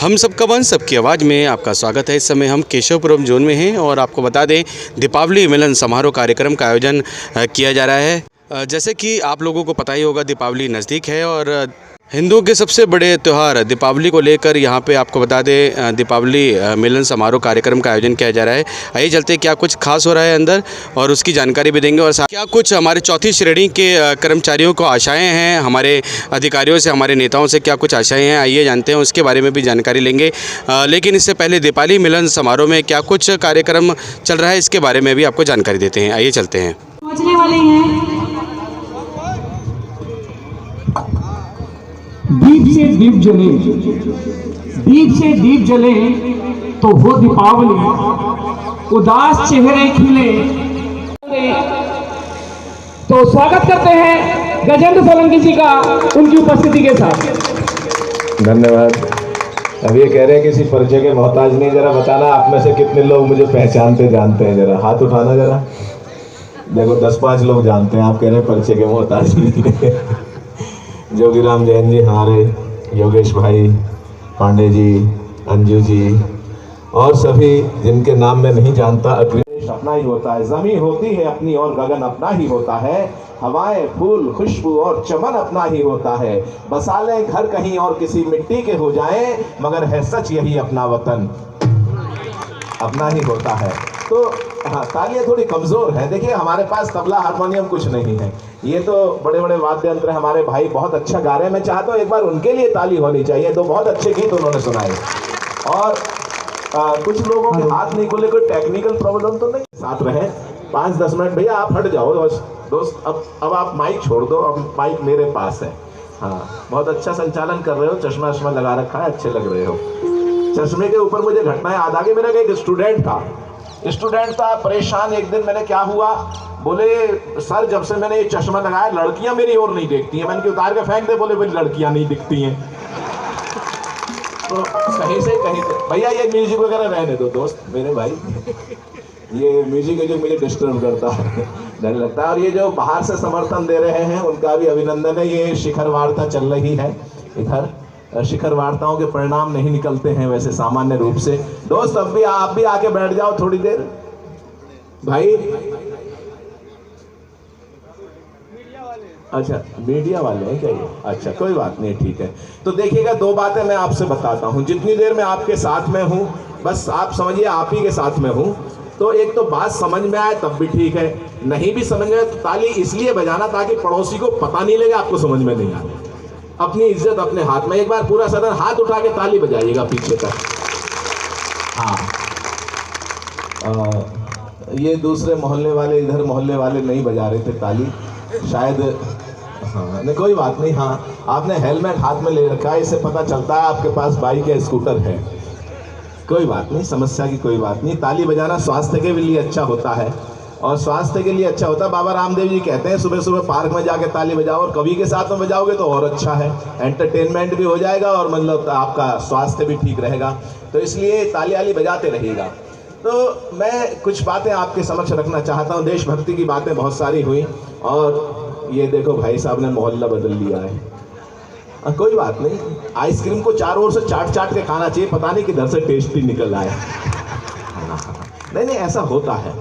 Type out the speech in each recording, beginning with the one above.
हम सबका वंश सबकी आवाज़ में आपका स्वागत है। इस समय हम केशवपुरम जोन में हैं और आपको बता दें दीपावली मिलन समारोह कार्यक्रम का आयोजन किया जा रहा है। जैसे कि आप लोगों को पता ही होगा दीपावली नज़दीक है और हिंदुओं के सबसे बड़े त्यौहार दीपावली को लेकर यहाँ पे आपको बता दें दीपावली मिलन समारोह कार्यक्रम का आयोजन किया जा रहा है। आइए चलते क्या कुछ खास हो रहा है अंदर और उसकी जानकारी भी देंगे और क्या कुछ हमारे चौथी श्रेणी के कर्मचारियों को आशाएं हैं, हमारे अधिकारियों से, हमारे नेताओं से क्या कुछ आशाएं हैं, आइए जानते हैं, उसके बारे में भी जानकारी लेंगे। लेकिन इससे पहले दीपावली मिलन समारोह में क्या कुछ कार्यक्रम चल रहा है इसके बारे में भी आपको जानकारी देते हैं। आइए चलते हैं। पहुंचने वाले हैं। दीप से दीप जले, दीप से दीप जले तो हो दीपावली, उदास चेहरे खिले। तो स्वागत करते हैं गजेंद्र सोलंकी जी का उनकी उपस्थिति के साथ। धन्यवाद। अब ये कह रहे हैं किसी परिचय के मोहताज नहीं, जरा बताना आप में से कितने लोग मुझे पहचानते जानते हैं, जरा हाथ उठाना जरा। देखो 10-5 लोग जानते हैं, आप कह रहे हैं परिचय के मोहताज नहीं। जोगीराम जैन जी हमारे, योगेश भाई, पांडे जी, अंजू जी और सभी जिनके नाम मैं नहीं जानता। देश अपना ही होता है, जमीन होती है अपनी और गगन अपना ही होता है, हवाएं, फूल, खुशबू और चमन अपना ही होता है। बसा लें घर कहीं और किसी मिट्टी के हो जाएं, मगर है सच यही अपना वतन अपना ही होता है। तो हाँ, तालियां थोड़ी कमज़ोर है। देखिए हमारे पास तबला हारमोनियम कुछ नहीं है, ये तो बड़े बड़े वाद्य यंत्र हैं। हमारे भाई बहुत अच्छा गा रहे हैं, मैं चाहता हूँ एक बार उनके लिए ताली होनी चाहिए। तो बहुत अच्छे गीत उन्होंने सुनाए और कुछ लोगों के हाथ नहीं खुले, कोई टेक्निकल प्रॉब्लम तो नहीं। साथ रहे 5-10 मिनट। भैया आप हट जाओ दोस्त, अब आप माइक छोड़ दो, अब माइक मेरे पास है। हाँ, बहुत अच्छा संचालन कर रहे हो, चश्मा वश्मा लगा रखा है, अच्छे लग रहे हो। चश्मे के ऊपर मुझे घटनाएं याद आ गई। मेरा एक स्टूडेंट था परेशान। एक दिन मैंने क्या हुआ, बोले सर जब से मैंने ये चश्मा लगाया लड़कियां मेरी ओर नहीं देखती हैं। मैंने कि उतार के फेंक दे, बोले भाई लड़कियां नहीं दिखती हैं। तो कहीं से भैया ये म्यूजिक वगैरह रहने दो दोस्त मेरे भाई, ये म्यूजिक है जो मुझे डिस्टर्ब करता है, डर लगता है। और ये जो बाहर से समर्थन दे रहे हैं उनका भी अभिनंदन है। ये शिखर वार्ता चल रही है इधर, शिखर वार्ताओं के परिणाम नहीं निकलते हैं वैसे सामान्य रूप से। दोस्त आप भी आके बैठ जाओ थोड़ी देर भाई। अच्छा मीडिया वाले हैं क्या ये? अच्छा कोई बात नहीं, ठीक है। तो देखिएगा 2 बातें मैं आपसे बताता हूं। जितनी देर मैं आपके साथ में हूं, बस आप समझिए आप ही के साथ में हूं। तो एक तो बात समझ में आए तब भी ठीक है, नहीं भी समझ में तो ताली इसलिए बजाना ताकि पड़ोसी को पता नहीं लगे आपको समझ में नहीं आ रहा। अपनी इज्जत अपने हाथ में। एक बार पूरा सदन हाथ उठा के ताली बजाइएगा पीछे तक। हाँ, ये दूसरे मोहल्ले वाले, इधर मोहल्ले वाले नहीं बजा रहे थे ताली शायद। हाँ नहीं कोई बात नहीं। हाँ, आपने हेलमेट हाथ में ले रखा है, इससे पता चलता है आपके पास बाइक या स्कूटर है। कोई बात नहीं, समस्या की कोई बात नहीं। ताली बजाना स्वास्थ्य के लिए अच्छा होता है और स्वास्थ्य के लिए अच्छा होता है। बाबा रामदेव जी कहते हैं सुबह सुबह पार्क में जाके ताली बजाओ, और कवि के साथ में बजाओगे तो और अच्छा है, एंटरटेनमेंट भी हो जाएगा और मतलब आपका स्वास्थ्य भी ठीक रहेगा। तो इसलिए ताली वाली बजाते रहिएगा। तो मैं कुछ बातें आपके समक्ष रखना चाहता हूँ। देशभक्ति की बातें बहुत सारी हुई और ये देखो भाई साहब ने मोहल्ला बदल लिया है। कोई बात नहीं, आइसक्रीम को चारों ओर से चाट के खाना चाहिए, पता नहीं किधर से टेस्टी निकल आया। नहीं ऐसा होता है।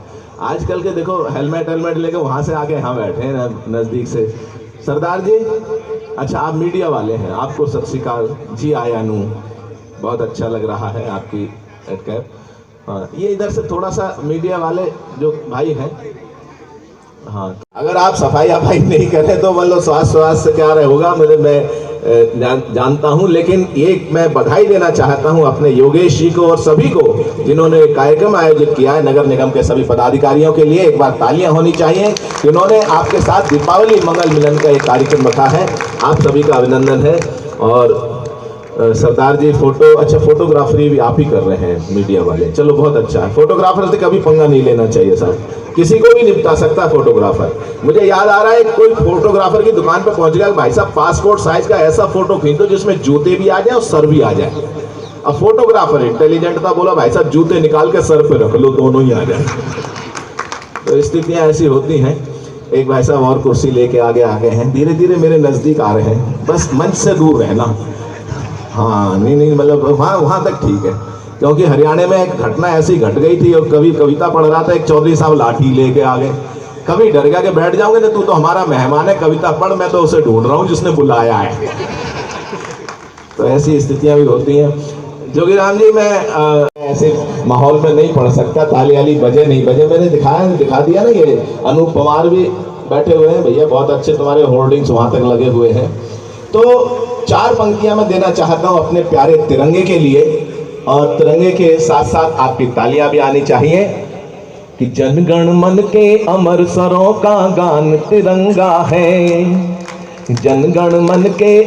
आजकल के देखो हेलमेट लेके वहां से आके यहाँ बैठे हैं नजदीक से। सरदार जी, अच्छा आप मीडिया वाले हैं, आपको सत श्री अकाल जी। आया नू बहुत अच्छा लग रहा है आपकी हेड कैप। हाँ, ये इधर से थोड़ा सा मीडिया वाले जो भाई हैं, हाँ अगर आप सफाई नहीं करें तो मतलब स्वास्थ्य से क्या होगा मुझे, मैं जानता हूं। लेकिन ये मैं बधाई देना चाहता हूं अपने योगेश जी को और सभी को जिन्होंने कार्यक्रम आयोजित किया है। नगर निगम के सभी पदाधिकारियों के लिए एक बार तालियां होनी चाहिए, जिन्होंने आपके साथ दीपावली मंगल मिलन का एक कार्यक्रम रखा है। आप सभी का अभिनंदन है। और सरदार जी फोटोग्राफरी भी आप ही कर रहे हैं मीडिया वाले, चलो बहुत अच्छा है। फोटोग्राफर से कभी पंगा नहीं लेना चाहिए साहब, किसी को भी निपटा सकता है फोटोग्राफर। मुझे याद आ रहा है कोई फोटोग्राफर की दुकान पर पहुंच गया, भाई साहब पासपोर्ट साइज का ऐसा फोटो खींचो जिसमें जूते भी आ जाए और सर भी आ जाए। अब फोटोग्राफर इंटेलिजेंट था, बोला भाई साहब जूते निकाल के सर पे रख लो, दोनों ही आ जाए। तो स्थितियां ऐसी होती हैं। एक भाई साहब और कुर्सी लेके आगे आ गए हैं, धीरे धीरे मेरे नजदीक आ रहे हैं, बस मंच से दूर रहना। हाँ नहीं मतलब वहाँ तक ठीक है, क्योंकि हरियाणा में एक घटना ऐसी घट गई थी और कभी कविता पढ़ रहा था, एक चौधरी साहब लाठी लेके आ गए। कभी डर गया कि बैठ जाओगे ना, तू तो हमारा मेहमान है, कविता पढ़, मैं तो उसे ढूंढ रहा हूँ जिसने बुलाया है। तो ऐसी स्थितियां भी होती हैं। जोगीराम जी, मैं ऐसे माहौल में नहीं पढ़ सकता, ताली वाली बजे नहीं बजे, मैंने दिखा दिया ना। ये अनूप पवार भी बैठे हुए हैं भैया, बहुत अच्छे तुम्हारे होर्डिंग्स वहां तक लगे हुए हैं। तो 4 पंक्तियां मैं देना चाहता हूं अपने प्यारे तिरंगे के लिए, और तिरंगे के साथ साथ आपकी तालियां भी आनी चाहिए। कि जनगण मन के अमर स्वरों का गान तिरंगा है, जनगण मन के,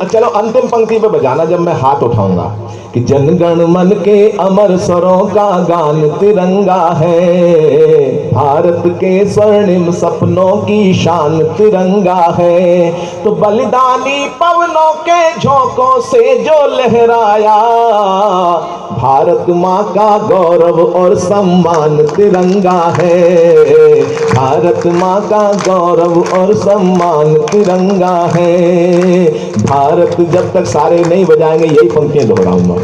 चलो अंतिम पंक्ति पे बजाना जब मैं हाथ उठाऊंगा। कि जनगण मन के अमर स्वरों का गान तिरंगा है, भारत के स्वर्णिम सपनों की शान तिरंगा है। तो बलिदानी पवनों के झोंकों से जो लहराया, भारत माँ का गौरव और सम्मान तिरंगा है, भारत माँ का गौरव और सम्मान तिरंगा है। भारत जब तक सारे नहीं बजाएंगे, यही पंक्तियां दोहराऊंगा।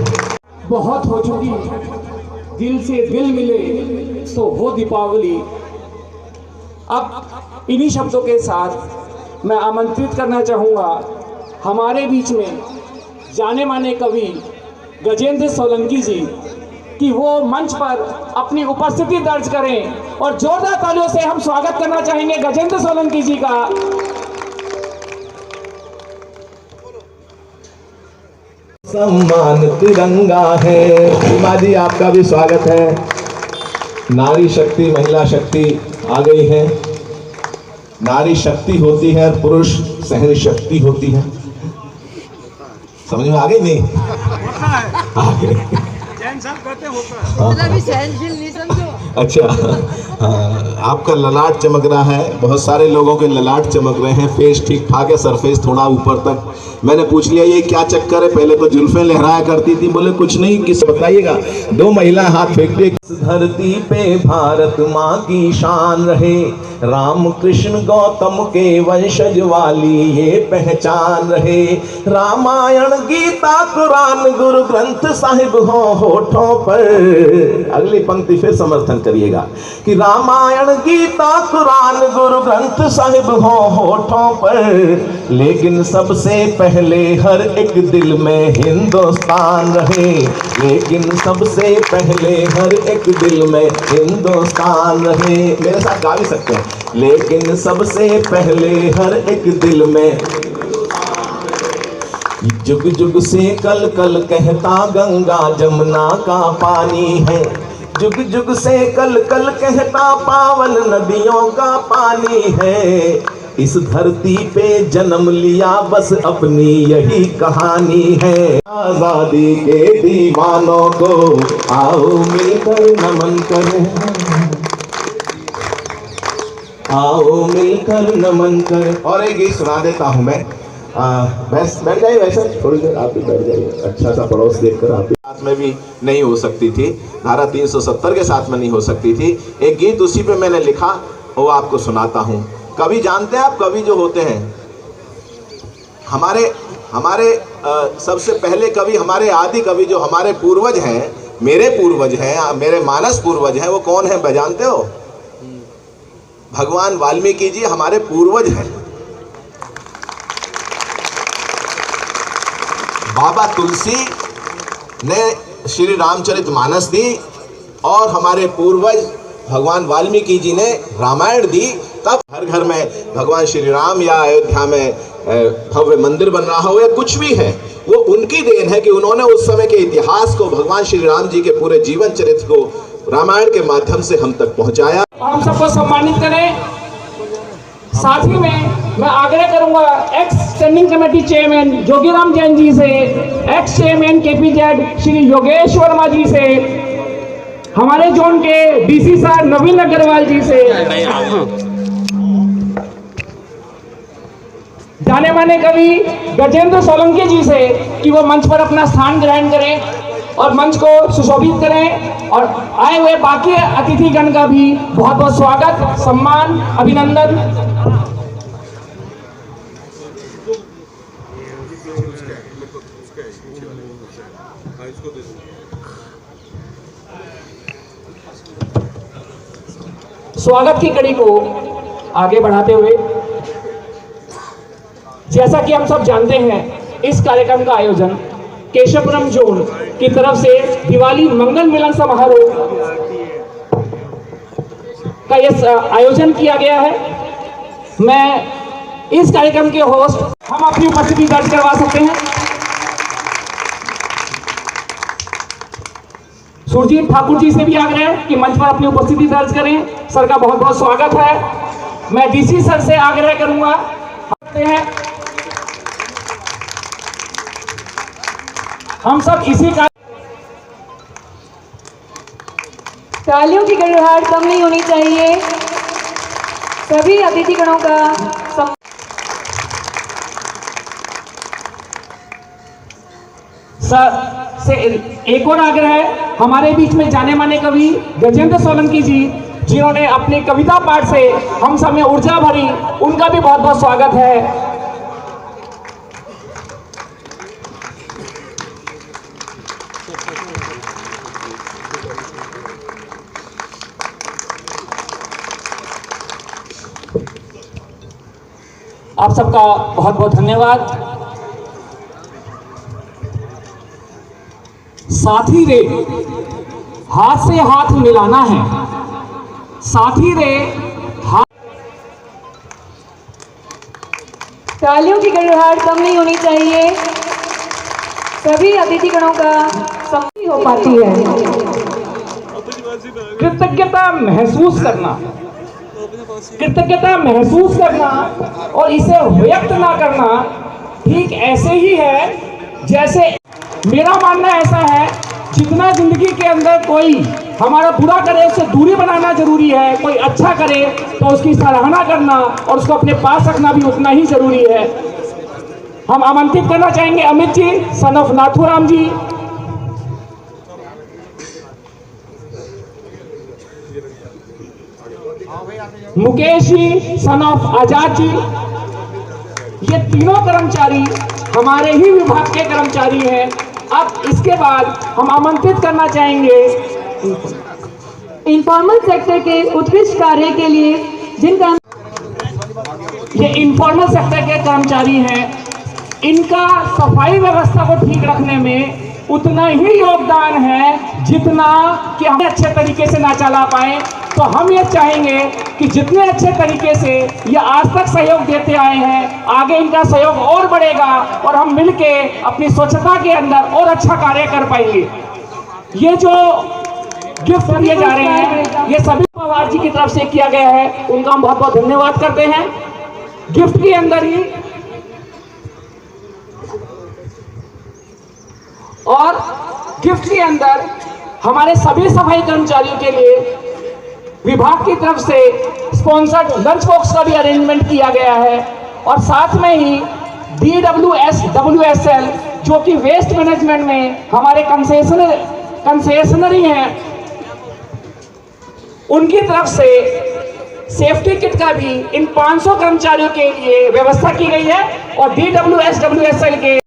बहुत हो चुकी, दिल से दिल मिले तो वो दीपावली। अब इन्हीं शब्दों के साथ मैं आमंत्रित करना चाहूँगा हमारे बीच में जाने माने कवि गजेंद्र सोलंकी जी कि वो मंच पर अपनी उपस्थिति दर्ज करें, और जोरदार तालियों से हम स्वागत करना चाहेंगे गजेंद्र सोलंकी जी का। सम्मान तिरंगा है। सीमा जी, आपका भी स्वागत है। नारी शक्ति, महिला शक्ति आ गई है। नारी शक्ति होती है, पुरुष सहन शक्ति होती है। समझ में आ गई? नहीं आ गई। सहनशील नहीं समझो। अच्छा, हाँ, आपका ललाट चमक रहा है, बहुत सारे लोगों के ललाट चमक रहे हैं। फेस ठीक ठाक है, सरफेस थोड़ा ऊपर तक। मैंने पूछ लिया ये क्या चक्कर है, पहले तो जुल्फें लहराया करती थी। बोले कुछ नहीं, किस बताइएगा। 2 महिला हाथ फेंकती। इस धरती पे भारत माँ की शान रहे, राम कृष्ण गौतम के वंशज वाली ये पहचान रहे। रामायण गीता कुरान गुरु ग्रंथ साहिब हो होठों पर। अगली पंक्ति फिर समर्थन करिएगा। कि रामायण गीता कुरान गुरु ग्रंथ साहिब हो होठों पर, लेकिन सबसे पहले हर एक दिल में हिंदुस्तान रहे, लेकिन सबसे पहले हर एक दिल में हिंदुस्तान रहे। मेरे साथ गा भी सकते हैं। लेकिन सबसे पहले हर एक दिल में, जुग जुग से कल कल कहता गंगा जमुना का पानी है, जुग जुग से कल कल कहता पावन नदियों का पानी है। इस धरती पे जन्म लिया बस अपनी यही कहानी है। आजादी के दीवानों को आओ मिलकर नमन करें, आओ मिलकर नमन करें। और एक गीत सुना देता हूं मैं। बैठ जाइए, वैसे थोड़ी देर आप भी बैठ जाइए। अच्छा सा पड़ोस देखकर आप साथ में भी नहीं हो सकती थी, धारा 370 के साथ में नहीं हो सकती थी। एक गीत उसी पे मैंने लिखा, वो आपको सुनाता हूँ। कवि जानते हैं आप, कवि जो होते हैं हमारे सबसे पहले कवि, हमारे आदि कवि जो हमारे पूर्वज हैं, मेरे पूर्वज हैं, मेरे मानस पूर्वज हैं, वो कौन है जानते हो? भगवान वाल्मीकि जी हमारे पूर्वज हैं। बाबा तुलसी ने श्री रामचरितमानस दी, और हमारे पूर्वज भगवान वाल्मीकि जी ने रामायण दी। तब घर घर में भगवान श्री राम या अयोध्या में भव्य मंदिर बन रहा हो या कुछ भी है, वो उनकी देन है कि उन्होंने उस समय के इतिहास को, भगवान श्री राम जी के पूरे जीवन चरित्र को रामायण के माध्यम से हम तक पहुंचाया। हम सबको सम्मानित करें। साथ ही में मैं आग्रह करूंगा ex standing committee chairman Jogiram Jain ji से, ex chairman KPZ Shri Yogesh Verma ji से, हमारे जोन के डीसी सर नवीन अग्रवाल जी से, जाने माने कवि गजेंद्र सोलंकी जी से कि वो मंच पर अपना स्थान ग्रहण करें और मंच को सुशोभित करें, और आए हुए बाकी अतिथिगण का भी बहुत बहुत स्वागत, सम्मान, अभिनंदन। स्वागत की कड़ी को आगे बढ़ाते हुए, जैसा कि हम सब जानते हैं, इस कार्यक्रम का आयोजन केशवपुरम जोन की तरफ से दिवाली मंगल मिलन समारोह का यह आयोजन किया गया है। मैं इस कार्यक्रम के होस्ट, हम अपनी उपस्थिति दर्ज करवा सकते हैं। सुरजीत ठाकुर जी से भी आग्रह है कि मंच पर अपनी उपस्थिति दर्ज करें। सर का बहुत बहुत स्वागत है। मैं डीसी सर से आग्रह करूंगा, हम सब इसी का तालियों की गड़गड़ाहट कम नहीं होनी चाहिए। सभी अतिथिगणों का सर से एक और आग्रह है, हमारे बीच में जाने माने कवि गजेंद्र सोलंकी जी, जिन्होंने अपनी कविता पाठ से हम सब में ऊर्जा भरी, उनका भी बहुत बहुत स्वागत है। आप सबका बहुत बहुत धन्यवाद। साथी रे हाथ से हाथ मिलाना है, साथी रे हाथ। तालियों की गड़गड़ाहट कम नहीं होनी चाहिए। सभी अतिथिगणों का सम्मान हो पाती है। कृतज्ञता महसूस करना, कृतज्ञता महसूस करना और इसे व्यक्त ना करना ठीक ऐसे ही है जैसे, मेरा मानना ऐसा है, जितना जिंदगी के अंदर कोई हमारा बुरा करे उससे दूरी बनाना जरूरी है, कोई अच्छा करे तो उसकी सराहना करना और उसको अपने पास रखना भी उतना ही जरूरी है। हम आमंत्रित करना चाहेंगे Amit ji, son of Nathuram ji. Mukesh ji, son of Azad ji. ये तीनों कर्मचारी हमारे ही विभाग के कर्मचारी हैं। अब इसके बाद हम आमंत्रित करना चाहेंगे इनफॉर्मल सेक्टर के उत्कृष्ट कार्य के लिए जिनका, ये इनफॉर्मल सेक्टर के कर्मचारी हैं, इनका सफाई व्यवस्था को ठीक रखने में उतना ही योगदान है जितना कि हम अच्छे तरीके से ना चला पाए। तो हम ये चाहेंगे कि जितने अच्छे तरीके से ये आज तक सहयोग देते आए हैं, आगे इनका सहयोग और बढ़ेगा और हम मिलके अपनी स्वच्छता के अंदर और अच्छा कार्य कर पाएंगे। ये जो गिफ्ट दिए जा रहे हैं, ये सभी पवार जी की तरफ से किया गया है, उनका हम बहुत बहुत धन्यवाद करते हैं। गिफ्ट के अंदर ही और गिफ्ट के अंदर हमारे सभी सफाई कर्मचारियों के लिए विभाग की तरफ से स्पॉन्सर्ड लंच बॉक्स का भी अरेंजमेंट किया गया है और साथ में ही DWSL जो कि वेस्ट मैनेजमेंट में हमारे कंसेशनरी हैं, उनकी तरफ से सेफ्टी किट का भी इन 500 कर्मचारियों के लिए व्यवस्था की गई है और DWSL के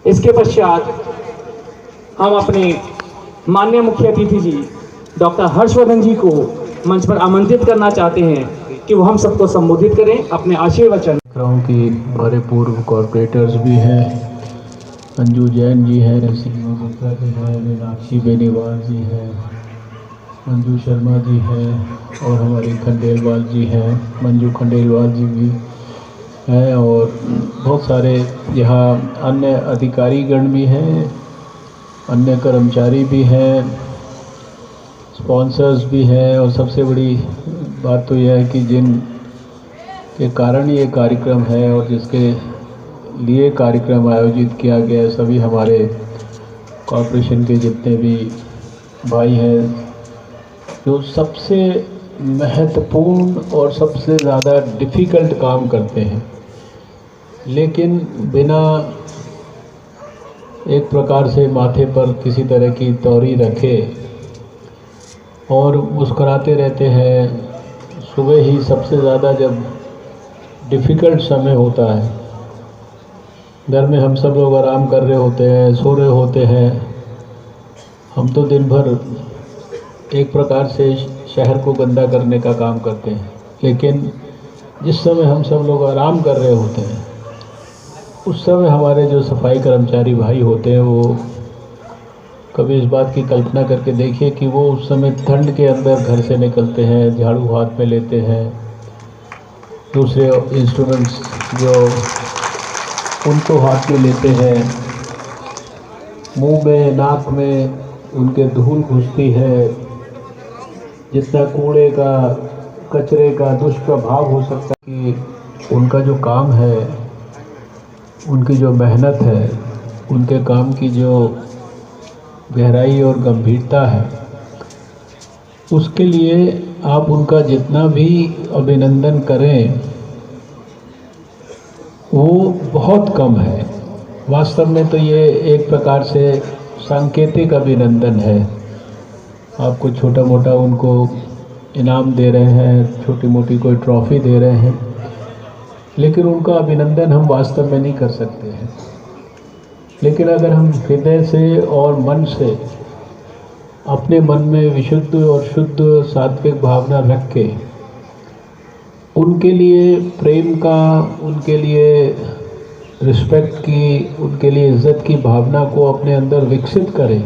इसके पश्चात हम अपने माननीय मुख्य अतिथि जी डॉक्टर हर्षवर्धन जी को मंच पर आमंत्रित करना चाहते हैं कि वो हम सबको संबोधित करें अपने आशीर्वचन। की हमारे पूर्व कॉर्पोरेटर्स भी हैं, अंजू जैन जी हैं, सीमा गुप्ता जी हैं, मीनाक्षी बेनीवाल जी हैं, मंजू शर्मा जी हैं और हमारी खंडेलवाल जी हैं, मंजू खंडेलवाल जी भी हैं और बहुत सारे यहाँ अन्य अधिकारीगण भी हैं, अन्य कर्मचारी भी हैं, स्पॉन्सर्स भी हैं और सबसे बड़ी बात तो यह है कि जिन के कारण ये कार्यक्रम है और जिसके लिए कार्यक्रम आयोजित किया गया है, सभी हमारे कॉरपोरेशन के जितने भी भाई हैं, जो सबसे महत्वपूर्ण और सबसे ज़्यादा डिफ़िकल्ट काम करते हैं, लेकिन बिना एक प्रकार से माथे पर किसी तरह की तौरी रखे और मुस्कुराते रहते हैं। सुबह ही सबसे ज़्यादा जब डिफ़िकल्ट समय होता है, घर में हम सब लोग आराम कर रहे होते हैं, सो रहे होते हैं, हम तो दिन भर एक प्रकार से शहर को गंदा करने का काम करते हैं। लेकिन जिस समय हम सब लोग आराम कर रहे होते हैं, उस समय हमारे जो सफाई कर्मचारी भाई होते हैं, वो कभी इस बात की कल्पना करके देखिए कि वो उस समय ठंड के अंदर घर से निकलते हैं, झाड़ू हाथ में लेते हैं, दूसरे इंस्ट्रूमेंट्स जो उनको हाथ में लेते हैं, मुंह में नाक में उनके धूल घुसती है, जितना कूड़े का कचरे का दुष्प्रभाव हो सकता है कि उनका जो काम है, उनकी जो मेहनत है, उनके काम की जो गहराई और गंभीरता है, उसके लिए आप उनका जितना भी अभिनंदन करें वो बहुत कम है। वास्तव में तो ये एक प्रकार से सांकेतिक अभिनंदन है। आपको छोटा मोटा उनको इनाम दे रहे हैं, छोटी मोटी कोई ट्रॉफ़ी दे रहे हैं, लेकिन उनका अभिनंदन हम वास्तव में नहीं कर सकते हैं। लेकिन अगर हम हृदय से और मन से अपने मन में विशुद्ध और शुद्ध सात्विक भावना रख के उनके लिए प्रेम का, उनके लिए रिस्पेक्ट की, उनके लिए इज़्ज़त की भावना को अपने अंदर विकसित करें,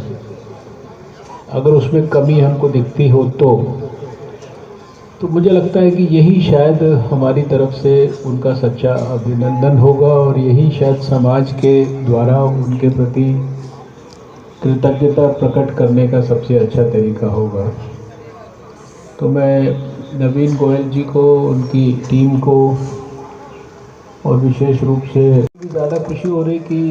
अगर उसमें कमी हमको दिखती हो तो मुझे लगता है कि यही शायद हमारी तरफ से उनका सच्चा अभिनंदन होगा और यही शायद समाज के द्वारा उनके प्रति कृतज्ञता प्रकट करने का सबसे अच्छा तरीका होगा। तो मैं नवीन गोयल जी को, उनकी टीम को और विशेष रूप से ज़्यादा खुशी हो रही कि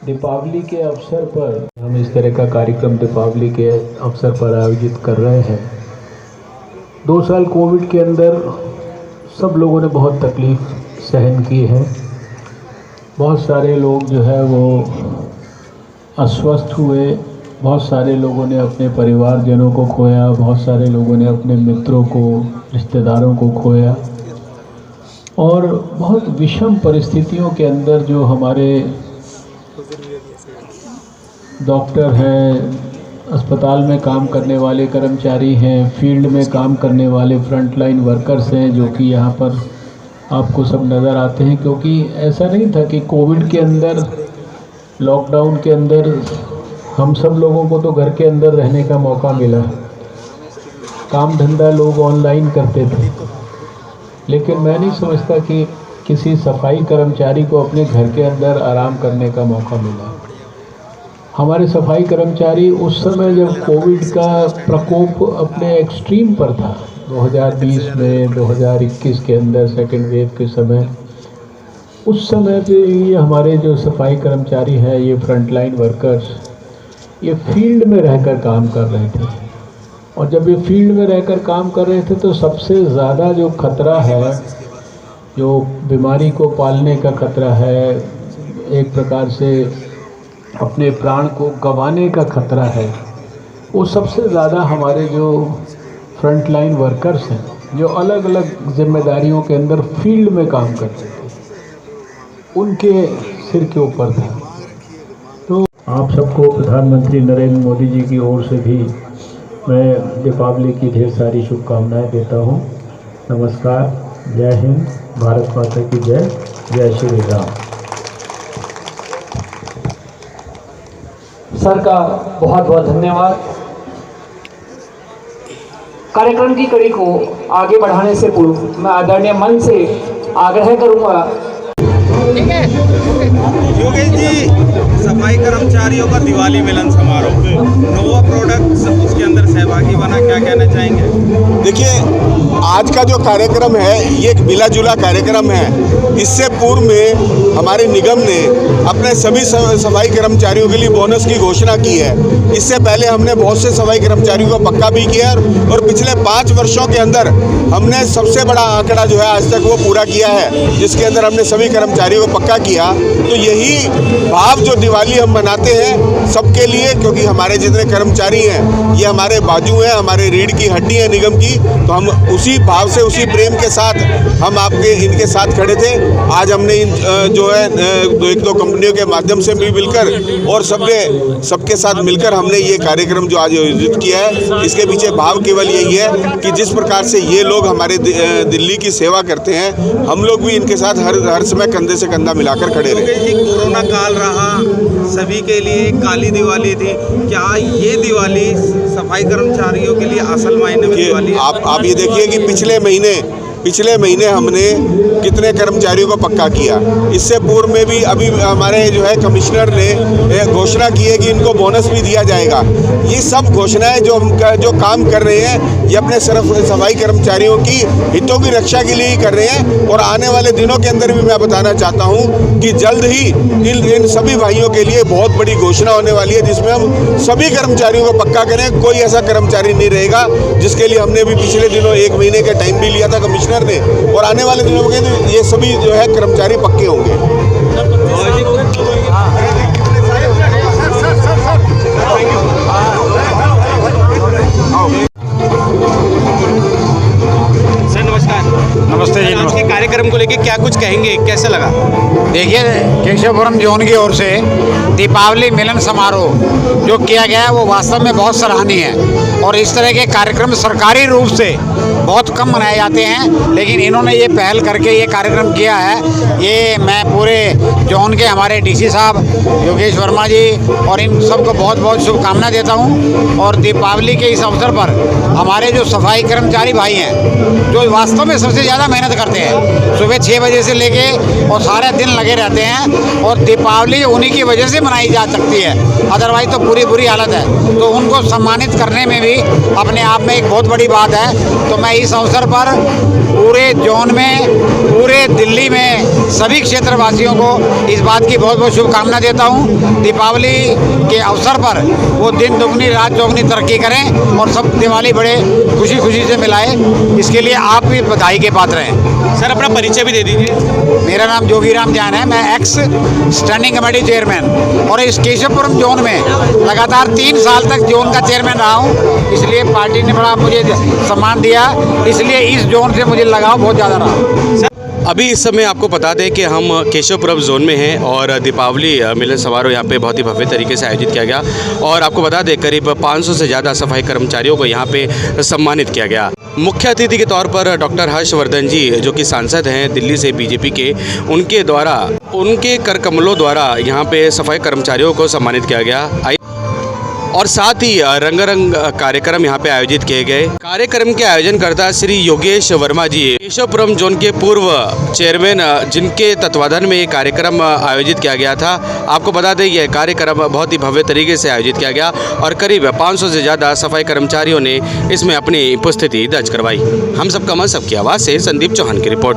दीपावली के अवसर पर हम इस तरह का कार्यक्रम दीपावली के अवसर पर आयोजित कर रहे हैं। 2 साल कोविड के अंदर सब लोगों ने बहुत तकलीफ़ सहन की है। बहुत सारे लोग जो है वो अस्वस्थ हुए, बहुत सारे लोगों ने अपने परिवारजनों को खोया, बहुत सारे लोगों ने अपने मित्रों को, रिश्तेदारों को खोया और बहुत विषम परिस्थितियों के अंदर जो हमारे डॉक्टर हैं, अस्पताल में काम करने वाले कर्मचारी हैं, फील्ड में काम करने वाले फ्रंटलाइन वर्कर्स हैं, जो कि यहाँ पर आपको सब नज़र आते हैं। क्योंकि ऐसा नहीं था कि कोविड के अंदर, लॉकडाउन के अंदर हम सब लोगों को तो घर के अंदर रहने का मौका मिला, काम धंधा लोग ऑनलाइन करते थे, लेकिन मैं नहीं समझता कि किसी सफाई कर्मचारी को अपने घर के अंदर आराम करने का मौका मिला। हमारे सफाई कर्मचारी उस समय जब कोविड का प्रकोप अपने एक्सट्रीम पर था, 2020 में, 2021 के अंदर सेकेंड वेव के समय, उस समय पे ये हमारे जो सफाई कर्मचारी हैं, ये फ्रंटलाइन वर्कर्स, ये फील्ड में रहकर काम कर रहे थे। और जब ये फील्ड में रहकर काम कर रहे थे तो सबसे ज़्यादा जो खतरा है, जो बीमारी को पालने का खतरा है, एक प्रकार से अपने प्राण को गंवाने का खतरा है, वो सबसे ज़्यादा हमारे जो फ्रंटलाइन वर्कर्स हैं, जो अलग अलग जिम्मेदारियों के अंदर फील्ड में काम करते थे, उनके सिर के ऊपर था। तो आप सबको प्रधानमंत्री नरेंद्र मोदी जी की ओर से भी मैं दीपावली की ढेर सारी शुभकामनाएं देता हूं। नमस्कार, जय हिंद, भारत माता की जय, जय श्री राम। सर का बहुत बहुत धन्यवाद। कार्यक्रम की कड़ी को आगे बढ़ाने से पूर्व मैं आदरणीय मन से आग्रह करूंगा। योगेश जी, सफाई कर्मचारियों का दिवाली मिलन समारोह, नोवा प्रोडक्ट्स उसके अंदर सहभागी बना, क्या कहना चाहेंगे? देखिए, आज का जो कार्यक्रम है ये एक मिला जुला कार्यक्रम है। इससे पूर्व में हमारे निगम ने अपने सभी सफाई कर्मचारियों के लिए बोनस की घोषणा की है। इससे पहले हमने बहुत से सफाई कर्मचारियों को पक्का भी किया और पिछले 5 वर्षों के अंदर हमने सबसे बड़ा आंकड़ा जो है आज तक वो पूरा किया है, जिसके अंदर हमने सभी कर्मचारियों को पक्का किया। तो तो यही भाव जो दिवाली हम मनाते हैं सबके लिए, क्योंकि हमारे जितने कर्मचारी हैं ये हमारे बाजू हैं, हमारे रीढ़ की हड्डी है निगम की, तो हम उसी भाव से उसी प्रेम के साथ हम आपके इनके साथ खड़े थे। आज हमने इन जो है एक दो कंपनियों के माध्यम से भी मिलकर और सबके साथ मिलकर हमने ये कार्यक्रम जो आज आयोजित किया है, इसके पीछे भाव केवल यही है कि जिस प्रकार से ये लोग हमारे दिल्ली की सेवा करते हैं, हम लोग भी इनके साथ हर समय कंधे से कंधा मिलाकर खड़े रहे। कोरोना काल रहा, सभी के लिए काली दिवाली थी, क्या ये दिवाली सफाई कर्मचारियों के लिए असल मायने में दिवाली है? आप ये देखिए कि पिछले महीने हमने कितने कर्मचारियों को पक्का किया। इससे पूर्व में भी अभी हमारे जो है कमिश्नर ने घोषणा की है कि इनको बोनस भी दिया जाएगा। ये सब घोषणाएं जो काम कर रहे हैं ये अपने सफाई कर्मचारियों की हितों की रक्षा के लिए ही कर रहे हैं। और आने वाले दिनों के अंदर भी मैं बताना चाहता हूँ कि जल्द ही इन सभी भाइयों के लिए बहुत बड़ी घोषणा होने वाली है, जिसमें हम सभी कर्मचारियों को पक्का करें। कोई ऐसा कर्मचारी नहीं रहेगा जिसके लिए हमने भी पिछले दिनों 1 महीने का टाइम भी लिया था कमिश्नर ने, और आने वाले दिनों में ये सभी जो है कर्मचारी पक्के होंगे। नमस्ते जी। आज के कार्यक्रम को लेके क्या कुछ कहेंगे, कैसे लगा? देखिए, केशवपुरम जोन की ओर से दीपावली मिलन समारोह जो किया गया है वो वास्तव में बहुत सराहनीय है। और इस तरह के कार्यक्रम सरकारी रूप से बहुत कम मनाए जाते हैं, लेकिन इन्होंने ये पहल करके ये कार्यक्रम किया है। ये मैं पूरे जोन के हमारे डीसी साहब योगेश वर्मा जी और इन सबको बहुत बहुत शुभकामना देता हूँ। और दीपावली के इस अवसर पर हमारे जो सफाई कर्मचारी भाई हैं, जो वास्तव में सबसे ज़्यादा मेहनत करते हैं, सुबह 6 बजे से लेके और सारे दिन लगे रहते हैं, और दीपावली उन्हीं की वजह से मनाई जा सकती है, अदरवाइज तो पूरी बुरी हालत है। तो उनको सम्मानित करने में भी अपने आप में एक बहुत बड़ी बात है। तो मैं इस अवसर पर पूरे जोन में, पूरे दिल्ली में सभी क्षेत्रवासियों को इस बात की बहुत बहुत शुभकामना देता हूँ। दीपावली के अवसर पर वो दिन दुगनी रात चौगनी तरक्की करें और सब दिवाली बड़े खुशी खुशी से मिलाए, इसके लिए आप भी बधाई के पात्र हैं। सर, अपना परिचय भी दे दीजिए। मेरा नाम जोगीराम जैन है, मैं एक्स स्टैंडिंग कमेटी चेयरमैन और इस केशवपुरम जोन में लगातार 3 साल तक जोन का चेयरमैन रहा हूँ। इसलिए पार्टी ने बड़ा मुझे सम्मान दिया, इसलिए इस जोन से मुझे लगाव बहुत ज़्यादा रहा। अभी इस समय आपको बता दें कि हम केशवपुरम जोन में हैं और दीपावली मिलन समारोह यहाँ पे बहुत ही भव्य तरीके से आयोजित किया गया। और आपको बता दें करीब 500 से ज़्यादा सफाई कर्मचारियों को यहाँ पे सम्मानित किया गया। मुख्य अतिथि के तौर पर डॉक्टर हर्षवर्धन जी, जो कि सांसद हैं दिल्ली से बीजेपी के, उनके द्वारा, उनके कर कमलों द्वारा यहाँ पे सफाई कर्मचारियों को सम्मानित किया गया। और साथ ही रंगारंग कार्यक्रम यहाँ पे आयोजित किए गए। कार्यक्रम के आयोजनकर्ता श्री योगेश वर्मा जी, केशवपुरम जोन के पूर्व चेयरमैन, जिनके तत्वाधान में ये कार्यक्रम आयोजित किया गया था। आपको बता दें यह कार्यक्रम बहुत ही भव्य तरीके से आयोजित किया गया और करीब 500 से ज़्यादा सफाई कर्मचारियों ने इसमें अपनी उपस्थिति दर्ज करवाई। हम सबका मन, सबकी आवाज़ से संदीप चौहान की रिपोर्ट।